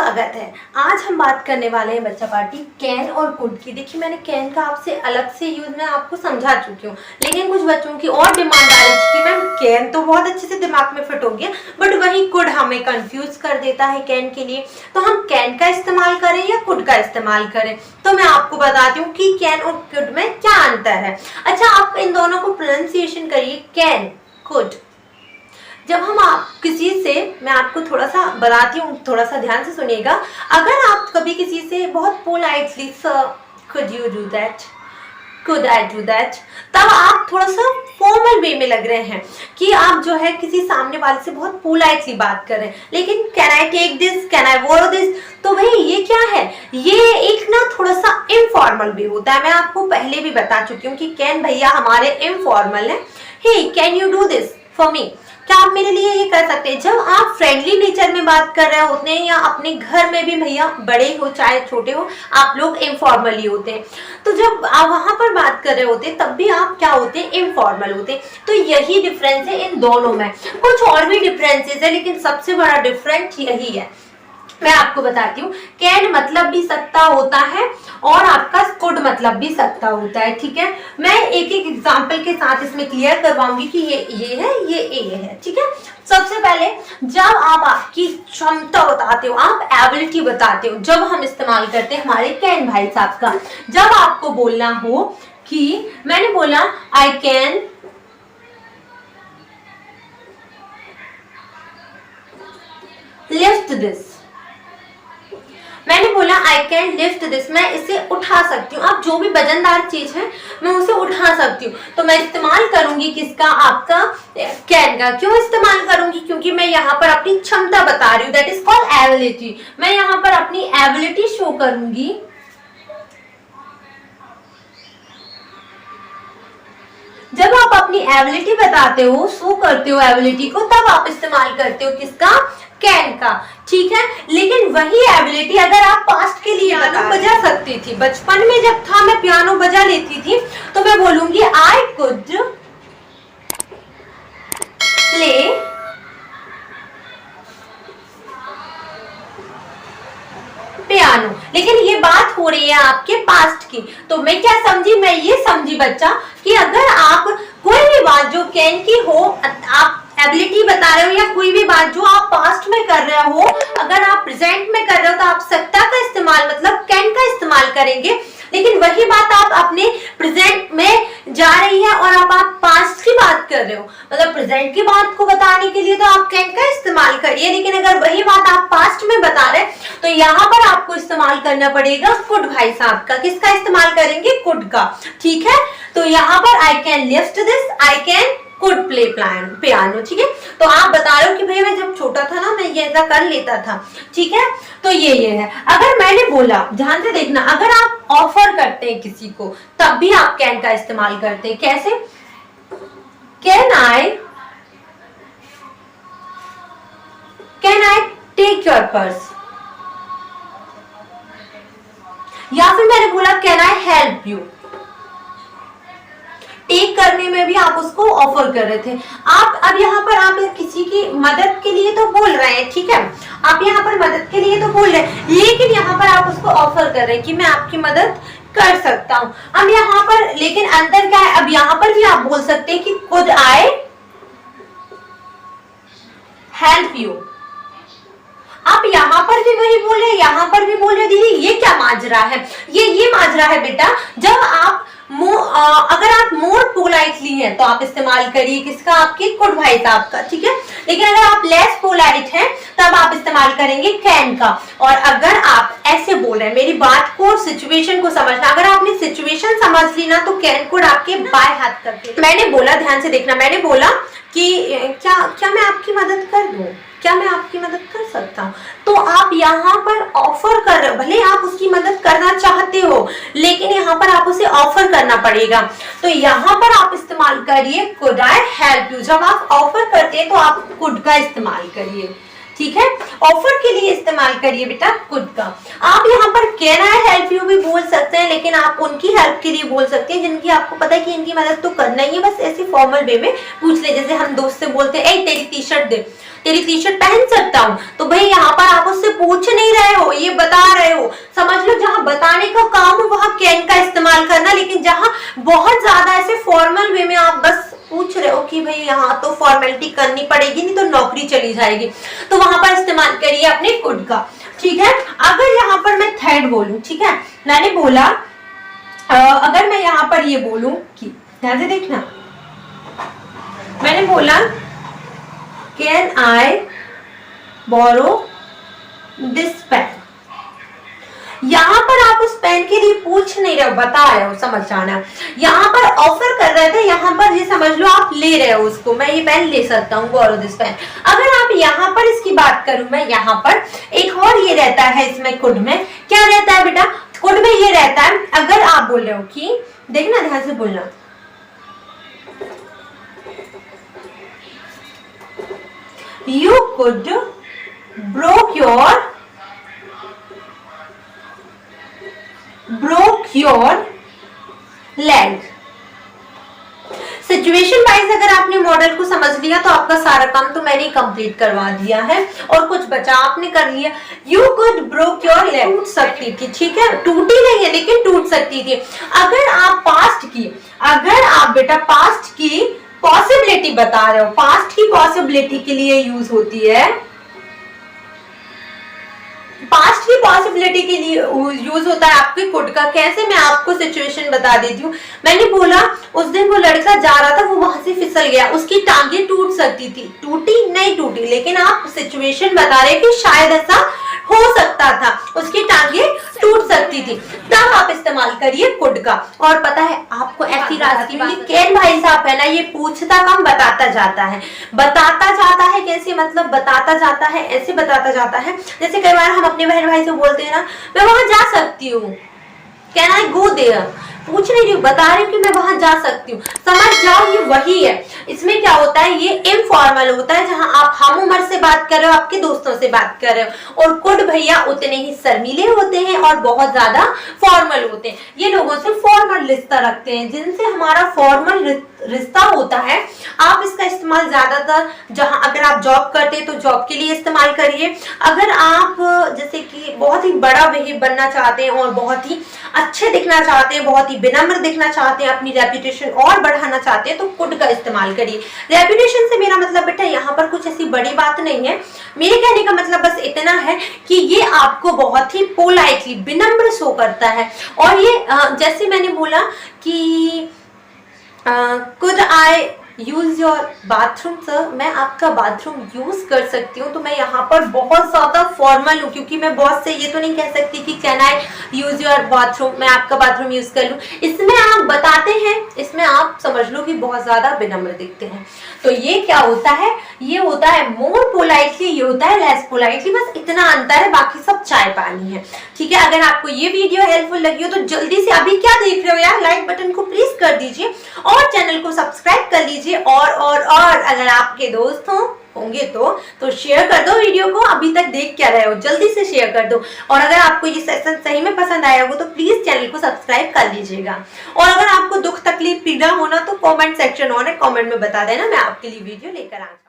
स्वागत है। आज हम बात करने वाले हैं बच्चा पार्टी कैन और कुड की। देखिए मैंने कैन का आपसे अलग से यूज मैं आपको समझा चुकी हूँ, लेकिन कुछ बच्चों की और डिमांड आ रही थी कि मैम कैन तो बहुत अच्छे से दिमाग में फिट हो गया, बट वही कुड हमें कंफ्यूज कर देता है कैन के लिए। तो हम कैन का इस्तेमाल करें या कुड का इस्तेमाल करें? तो मैं आपको बताती हूँ कि कैन और कुड में क्या अंतर है। अच्छा, आप इन दोनों को प्रोनाउंसिएशन करिए, कैन, कुड। जब हम किसी से, मैं आपको थोड़ा सा बताती हूँ, थोड़ा सा ध्यान से सुनिएगा। अगर आप कभी किसी से बहुत politely sir could you do that, could I do that, तब आप थोड़ा सा फॉर्मल वे में लग रहे हैं कि आप जो है किसी सामने वाले से बहुत पोलाइटली बात कर रहे हैं। लेकिन can I take this, can I borrow this, तो भाई ये क्या है? ये एक ना थोड़ा सा इनफॉर्मल वे होता है। मैं आपको पहले भी बता चुकी हूँ कि कैन भैया हमारे इनफॉर्मल है। Hey can you do this for me, क्या आप मेरे लिए ये कर सकते हैं? जब आप फ्रेंडली नेचर में बात कर रहे होते हैं या अपने घर में भी, भैया बड़े हो चाहे छोटे हो, आप लोग इनफॉर्मली होते हैं। तो जब आप वहां पर बात कर रहे होते हैं तब भी आप क्या होते हैं? इनफॉर्मल होते हैं। तो यही डिफरेंस है इन दोनों में। कुछ और भी डिफरेंसेस है, लेकिन सबसे बड़ा डिफरेंस यही है। मैं आपको बताती हूँ, कैन मतलब भी सकता होता है और आपका कुड मतलब भी सकता होता है। ठीक है, मैं एक एक एग्जांपल के साथ इसमें क्लियर करवाऊंगी कि ये है, ये ए है। ठीक है, सबसे पहले जब आप आपकी क्षमता बताते हो, आप एबिलिटी बताते हो, जब हम इस्तेमाल करते हैं हमारे कैन भाई साहब का, जब आपको बोलना हो कि मैंने बोला आई कैन लिफ्ट दिस, मैंने बोला आई कैन लिफ्ट दिस, मैं इसे उठा सकती हूँ। अब जो भी वजनदार चीज है मैं उसे उठा सकती हूँ, तो मैं इस्तेमाल करूंगी किसका? आपका कैन का। क्यों इस्तेमाल करूंगी? क्योंकि मैं यहाँ पर अपनी क्षमता बता रही हूँ, दैट इज कॉल्ड एबिलिटी। मैं यहाँ पर अपनी एबिलिटी शो करूंगी। जब आप अपनी एबिलिटी बताते हो, शो करते हो एबिलिटी को, तब आप इस्तेमाल करते हो किसका? कैन का। ठीक है, लेकिन वही एबिलिटी अगर आप पास्ट के लिए बजा सकती थी, बचपन में जब था मैं पियानो बजा लेती थी, तो मैं बोलूंगी आई कुड प्ले पियानो। लेकिन ये बात हो रही है आपके पास्ट की, तो मैं क्या समझी? मैं ये समझी बच्चा कि अगर आप कोई भी बात जो कैन की हो, आप एबिलिटी बता रहे हो, या कोई भी बात जो आप पास्ट में कर रहे हो, अगर आप प्रेजेंट में कर रहे हो तो आप सकता का इस्तेमाल मतलब कैन का इस्तेमाल करेंगे। लेकिन वही बात आप अपने प्रेजेंट में जा रही है और अब आप पास्ट की बात कर रहे हो, मतलब प्रेजेंट की बात को बताने के लिए तो आप कैन का इस्तेमाल करिए। लेकिन अगर वही बात आप पास्ट में बता रहे तो यहाँ पर आपको इस्तेमाल करना पड़ेगा कुड भाई साहब का। किसका इस्तेमाल करेंगे? कुड का। ठीक है, तो यहाँ पर I can lift this, I can could play piano. ठीक है, तो आप बता रहे हो कि भैया मैं जब छोटा था ना मैं ये ऐसा कर लेता था। ठीक है, तो ये है। अगर मैंने बोला, ध्यान से देखना, अगर आप ऑफर करते हैं किसी को तब भी आप कैन का इस्तेमाल करते हैं। कैसे? Can I take your purse, या फिर मैंने बोला can I help you. Take करने में भी आप उसको ऑफर कर रहे थे। आप अब यहाँ पर आप किसी की मदद के लिए तो बोल रहे हैं, ठीक है, आप यहाँ पर मदद के लिए तो बोल रहे हैं, लेकिन यहाँ पर आप उसको ऑफर कर रहे हैं कि मैं आपकी मदद कर सकता हूँ। अब यहाँ पर लेकिन अंतर क्या है? अब यहाँ पर भी आप बोल सकते हैं कि कुड आई हेल्प यू। आप यहाँ पर भी वही बोल रहे, यहाँ पर भी बोल रहे। दीदी ये क्या माजरा है? ये माजरा है बेटा, जब आप अगर आप मोर पोलाइटली हैं तो आप इस्तेमाल करिए किसका? आपके कुड भाई साहब का। ठीक है, लेकिन अगर आप लेस पोलाइट हैं तब आप इस्तेमाल करेंगे कैन का। और अगर आप ऐसे बोल रहे हैं, मेरी बात को, सिचुएशन को समझना, अगर आपने सिचुएशन समझ ली ना तो कैन कुड आपके बाएं हाथ करके। मैंने बोला, ध्यान से देखना, मैंने बोला कि क्या मैं आपकी मदद कर दूं, क्या मैं आपकी मदद कर सकता हूँ? तो आप यहाँ पर ऑफर कर रहे हो, भले आप उसकी मदद करना चाहते हो लेकिन यहाँ पर आप उसे ऑफर करना पड़ेगा। तो यहाँ पर आप इस्तेमाल करिए कुड आई हेल्प यू। जब आप ऑफर करते हैं तो आप कुड का इस्तेमाल करिए। ठीक है, ऑफर के लिए इस्तेमाल करिए बेटा कुड का। आप यहाँ पर कैन आई हेल्प यू भी बोल सकते हैं, लेकिन आप उनकी हेल्प के लिए बोल सकते हैं जिनकी आपको पता है कि इनकी मदद तो करना ही है, बस ऐसी फॉर्मल वे में पूछ ले। जैसे हम दोस्त से बोलते हैं ए तेरी टी शर्ट दे, तेरी टी शर्ट पहन सकता हूँ, तो भाई यहाँ पर आप उससे पूछ नहीं रहे हो, ये बता रहे हो। समझ लो जहाँ बताने का काम है वहां कैन का इस्तेमाल करना, लेकिन जहाँ बहुत ज्यादा ऐसे फॉर्मल वे में आप बस पूछ रहे हो कि भाई यहाँ तो फॉर्मेलिटी करनी पड़ेगी, नहीं तो नौकरी चली जाएगी, तो वहां पर इस्तेमाल करिए अपने कुड का। ठीक है, अगर यहाँ पर मैं थर्ड बोलूं, ठीक है, मैंने बोला अगर मैं यहाँ पर ये बोलूं कि ध्यान से देखना, मैंने बोला can I borrow this pen, यहाँ पर आप उस पेन के लिए पूछ नहीं रहे हो, बता रहे हो, समझ जाना। यहाँ पर ऑफर कर रहे थे, यहाँ पर ये समझ लो आप ले रहे हो उसको, मैं ये पेन ले सकता हूँ, बोरो दिस पेन। अगर आप यहाँ पर इसकी बात करूं मैं, यहाँ पर एक और ये रहता है इसमें कुड में, क्या रहता है बेटा, कुड में ये रहता है, अगर आप बोल रहे हो कि देखना ध्यान से बोलना, you could broke your leg। Situation wise अगर आपने मॉडल को समझ लिया तो आपका सारा काम तो मैंने कंप्लीट करवा दिया है, और कुछ बचा आपने कर लिया। You could broke your leg, टूट सकती थी, ठीक है, टूटी नहीं है लेकिन टूट सकती थी। अगर आप पास्ट की, अगर आप बेटा पास्ट की पॉसिबिलिटी बता रहे हो, पास्ट की पॉसिबिलिटी के लिए यूज होती है, पास्ट की पॉसिबिलिटी के लिए यूज होता है आपके कुड का। कैसे, मैं आपको सिचुएशन बता देती हूँ। मैंने बोला उस दिन वो लड़का जा रहा था, वो वहां से फिसल गया, उसकी टांगे टूट सकती थी, टूटी नहीं टूटी, लेकिन आप सिचुएशन बता रहे कि शायद ऐसा हो सकता था, उसकी टांगे टूट सकती थी, तब आप इस्तेमाल करिए कुड का। और पता है आपको ऐसी रास्ते में कैन भाई साहब है ना, ये पूछता कम बताता जाता है, बताता जाता है। कैसे मतलब बताता जाता है, ऐसे बताता जाता है जैसे कई बार हम अपने बहन भाई से बोलते हैं ना, मैं वहां जा सकती हूँ, कैन आई गो देयर, पूछ नहीं रही हूँ, बता रही हूँ कि मैं वहां जा सकती हूँ, समझ जाओ ये वही है। इसमें क्या होता है, ये इनफॉर्मल होता है, जहां आप हम उम्र से बात कर रहे हो, आपके दोस्तों से बात कर रहे हो। और कुड भैया उतने ही शर्मीले होते हैं और बहुत ज्यादा फॉर्मल होते हैं, ये लोगों से फॉर्मल रिश्ता रखते हैं, जिनसे हमारा फॉर्मल रिश्ता होता है। आप इसका इस्तेमाल ज्यादातर जहां अगर आप जॉब करते हैं तो जॉब के लिए इस्तेमाल करिए। अगर आप जैसे कि बहुत ही बड़ा बिहेव बनना चाहते हैं और बहुत ही अच्छे दिखना चाहते हैं, बहुत ही विनम्र दिखना चाहते हैं, अपनी रेपुटेशन और बढ़ाना चाहते हैं, तो कुड का इस्तेमाल करिए। रेपुटेशन से मेरा मतलब बेटा यहाँ पर कुछ ऐसी बड़ी बात नहीं है, मेरे कहने का मतलब बस इतना है कि ये आपको बहुत ही पोलाइटली विनम्र शो करता है। और ये जैसे मैंने बोला कि could I use your bathroom sir, मैं आपका बाथरूम यूज कर सकती हूँ, तो मैं यहाँ पर बहुत ज्यादा फॉर्मल हूँ, क्योंकि मैं बॉस से ये तो नहीं कह सकती कि can I use your bathroom, मैं आपका बाथरूम यूज कर लूँ। इसमें आप बताते हैं, इसमें आप समझ लो कि बहुत ज्यादा विनम्र दिखते हैं। तो ये क्या होता है, ये होता है मोर पोलाइटली, ये होता है लेस पोलाइटली, बस इतना अंतर है, बाकी सब चाय पानी है। ठीक है, अगर आपको ये वीडियो हेल्पफुल लगी हो तो जल्दी से, अभी क्या देख रहे हो यार, लाइक बटन को प्लीज कर दीजिए और चैनल को सब्सक्राइब कर लीजिए। और अगर आपके दोस्त होंगे तो शेयर कर दो वीडियो को, अभी तक देख क्या रहे हो, जल्दी से शेयर कर दो। और अगर आपको ये सेशन सही में पसंद आया हो तो प्लीज चैनल को सब्सक्राइब कर लीजिएगा। और अगर आपको दुख तकलीफ पीड़ा होना तो कमेंट सेक्शन ऑन है, कमेंट में बता देना, मैं आपके लिए वीडियो लेकर आऊंगी।